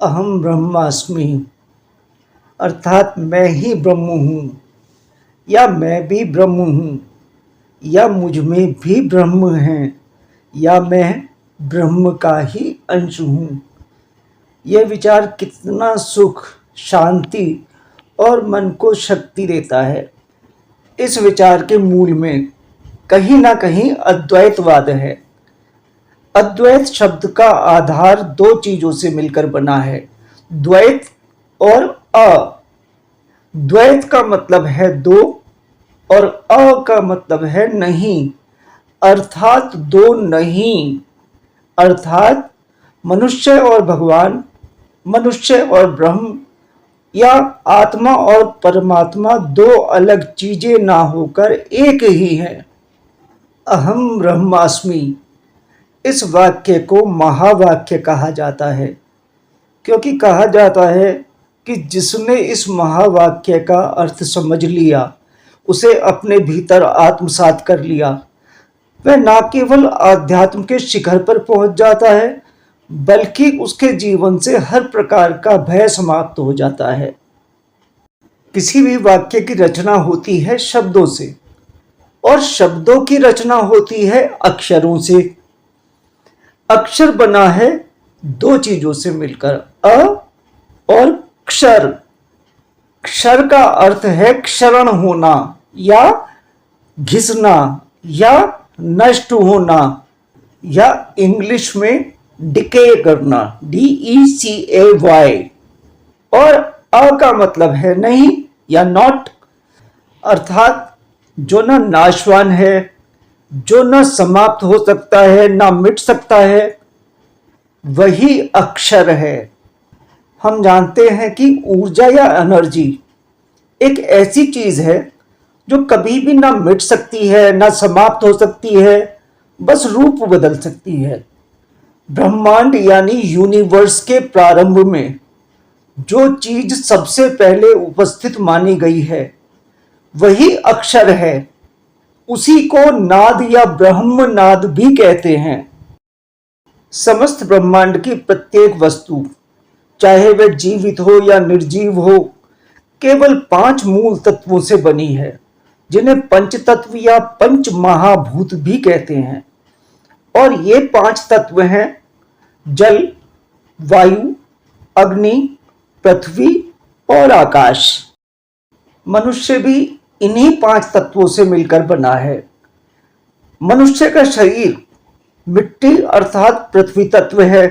अहम ब्रह्मास्मि, अर्थात मैं ही ब्रह्म हूँ, या मैं भी ब्रह्म हूँ, या मुझ में भी ब्रह्म है, या मैं ब्रह्म का ही अंश हूँ। यह विचार कितना सुख, शांति और मन को शक्ति देता है। इस विचार के मूल में कहीं ना कहीं अद्वैतवाद है। अद्वैत शब्द का आधार दो चीजों से मिलकर बना है, द्वैत और अ। द्वैत का मतलब है दो और अ का मतलब है नहीं, अर्थात दो नहीं। अर्थात मनुष्य और भगवान, मनुष्य और ब्रह्म, या आत्मा और परमात्मा दो अलग चीजें ना होकर एक ही है। अहम ब्रह्मास्मि, इस वाक्य को महावाक्य कहा जाता है, क्योंकि कहा जाता है कि जिसने इस महावाक्य का अर्थ समझ लिया, उसे अपने भीतर आत्मसात कर लिया, वह न केवल आध्यात्म के शिखर पर पहुंच जाता है, बल्कि उसके जीवन से हर प्रकार का भय समाप्त हो जाता है। किसी भी वाक्य की रचना होती है शब्दों से, और शब्दों की रचना होती है अक्षरों से। अक्षर बना है दो चीजों से मिलकर, अ और क्षर। क्षर का अर्थ है क्षरण होना, या घिसना, या नष्ट होना, या इंग्लिश में डिके करना, DECAY। और अ का मतलब है नहीं या नॉट, अर्थात जो न नाशवान है, जो न समाप्त हो सकता है, ना मिट सकता है, वही अक्षर है। हम जानते हैं कि ऊर्जा या एनर्जी एक ऐसी चीज है जो कभी भी ना मिट सकती है, ना समाप्त हो सकती है, बस रूप बदल सकती है। ब्रह्मांड यानी यूनिवर्स के प्रारंभ में जो चीज सबसे पहले उपस्थित मानी गई है, वही अक्षर है। उसी को नाद या ब्रह्म नाद भी कहते हैं। समस्त ब्रह्मांड की प्रत्येक वस्तु, चाहे वह जीवित हो या निर्जीव हो, केवल 5 मूल तत्वों से बनी है, जिन्हें पंच तत्व या पंच महाभूत भी कहते हैं। और ये 5 तत्व हैं जल, वायु, अग्नि, पृथ्वी और आकाश। मनुष्य भी इन्हीं 5 तत्वों से मिलकर बना है। मनुष्य का शरीर मिट्टी अर्थात पृथ्वी तत्व है।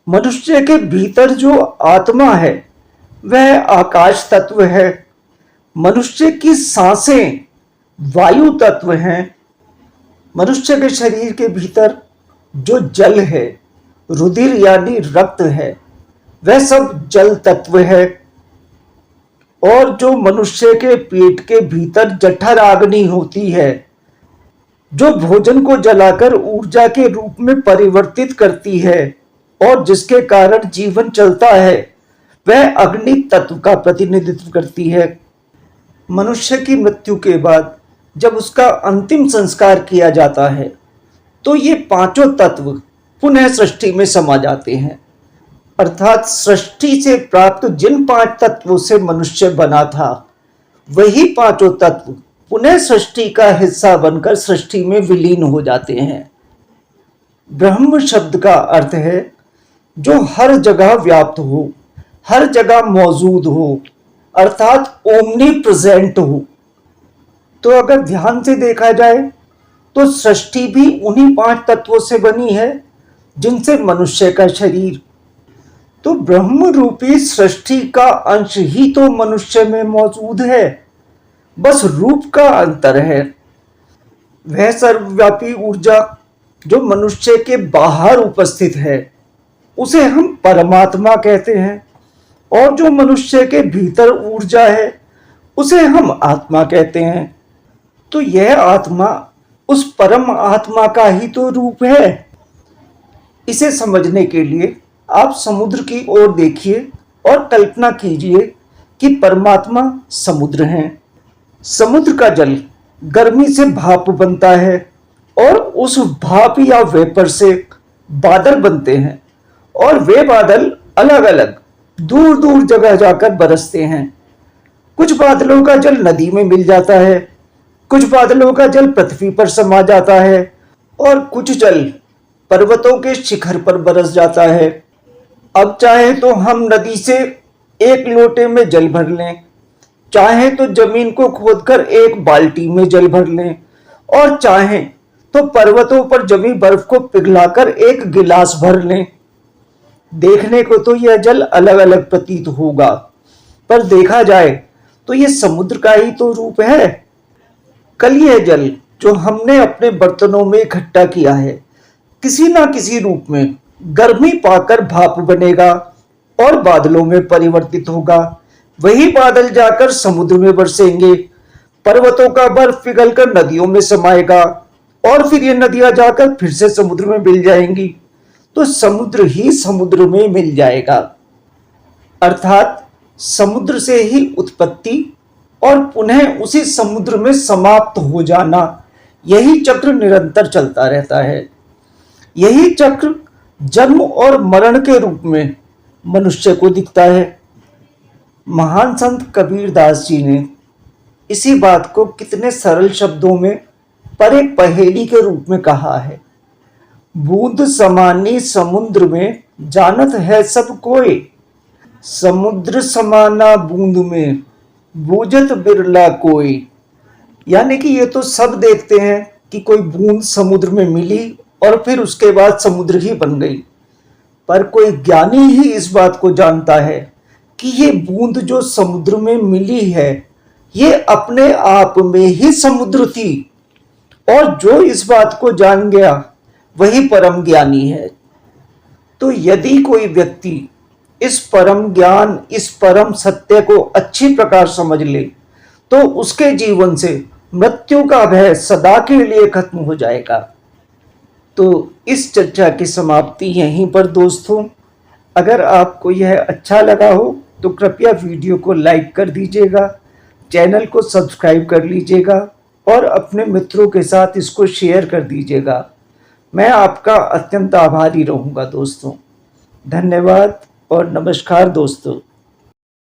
मनुष्य के भीतर जो आत्मा है वह आकाश तत्व है। मनुष्य की सांसें वायु तत्व हैं। मनुष्य के शरीर के भीतर जो जल है, रुधिर यानी रक्त है, वह सब जल तत्व है। और जो मनुष्य के पेट के भीतर जठराग्नि होती है, जो भोजन को जलाकर ऊर्जा के रूप में परिवर्तित करती है और जिसके कारण जीवन चलता है, वह अग्नि तत्व का प्रतिनिधित्व करती है। मनुष्य की मृत्यु के बाद जब उसका अंतिम संस्कार किया जाता है, तो ये पांचों तत्व पुनः सृष्टि में समा जाते हैं। अर्थात सृष्टि से प्राप्त जिन 5 तत्वों से मनुष्य बना था, वही पांचों तत्व पुनः सृष्टि का हिस्सा बनकर सृष्टि में विलीन हो जाते हैं। ब्रह्म शब्द का अर्थ है जो हर जगह व्याप्त हो, हर जगह मौजूद हो, अर्थात ओमनी प्रेजेंट हो। तो अगर ध्यान से देखा जाए तो सृष्टि भी उन्हीं 5 तत्वों से बनी है जिनसे मनुष्य का शरीर। तो ब्रह्म रूपी सृष्टि का अंश ही तो मनुष्य में मौजूद है, बस रूप का अंतर है। वह सर्वव्यापी ऊर्जा जो मनुष्य के बाहर उपस्थित है, उसे हम परमात्मा कहते हैं, और जो मनुष्य के भीतर ऊर्जा है, उसे हम आत्मा कहते हैं। तो यह आत्मा उस परम आत्मा का ही तो रूप है। इसे समझने के लिए आप समुद्र की ओर देखिए और कल्पना कीजिए कि परमात्मा समुद्र है। समुद्र का जल गर्मी से भाप बनता है और उस भाप या वेपर से बादल बनते हैं, और वे बादल अलग अलग दूर दूर जगह जाकर बरसते हैं। कुछ बादलों का जल नदी में मिल जाता है, कुछ बादलों का जल पृथ्वी पर समा जाता है और कुछ जल पर्वतों के शिखर पर बरस जाता है। अब चाहे तो हम नदी से एक लोटे में जल भर लें, चाहे तो जमीन को खोदकर एक बाल्टी में जल भर लें, और चाहे तो पर्वतों पर जमी बर्फ को पिघलाकर एक गिलास भर लें। देखने को तो यह जल अलग अलग प्रतीत होगा, पर देखा जाए तो यह समुद्र का ही तो रूप है। कल यह जल जो हमने अपने बर्तनों में इकट्ठा किया है, किसी ना किसी रूप में गर्मी पाकर भाप बनेगा और बादलों में परिवर्तित होगा। वही बादल जाकर समुद्र में बरसेंगे, पर्वतों का बर्फ पिघलकर नदियों में समाएगा और फिर ये नदियां जाकर फिर से समुद्र में मिल जाएंगी, तो समुद्र ही समुद्र में मिल जाएगा। अर्थात समुद्र से ही उत्पत्ति और पुनः उसी समुद्र में समाप्त हो जाना, यही चक्र निरंतर चलता रहता है। यही चक्र जन्म और मरण के रूप में मनुष्य को दिखता है। महान संत कबीरदास जी ने इसी बात को कितने सरल शब्दों में पर एक पहेली के रूप में कहा है। बूंद समानी समुद्र में जानत है सब कोई, समुद्र समाना बूंद में बूझत बिरला कोई। यानी कि ये तो सब देखते हैं कि कोई बूंद समुद्र में मिली और फिर उसके बाद समुद्र ही बन गई, पर कोई ज्ञानी ही इस बात को जानता है कि ये बूंद जो समुद्र में मिली है, ये अपने आप में ही समुद्र थी, और जो इस बात को जान गया वही परम ज्ञानी है। तो यदि कोई व्यक्ति इस परम ज्ञान, इस परम सत्य को अच्छी प्रकार समझ ले, तो उसके जीवन से मृत्यु का भय सदा के लिए खत्म हो जाएगा। तो इस चर्चा की समाप्ति यहीं पर दोस्तों। अगर आपको यह अच्छा लगा हो तो कृपया वीडियो को लाइक कर दीजिएगा, चैनल को सब्सक्राइब कर लीजिएगा और अपने मित्रों के साथ इसको शेयर कर दीजिएगा। मैं आपका अत्यंत आभारी रहूँगा दोस्तों। धन्यवाद और नमस्कार दोस्तों।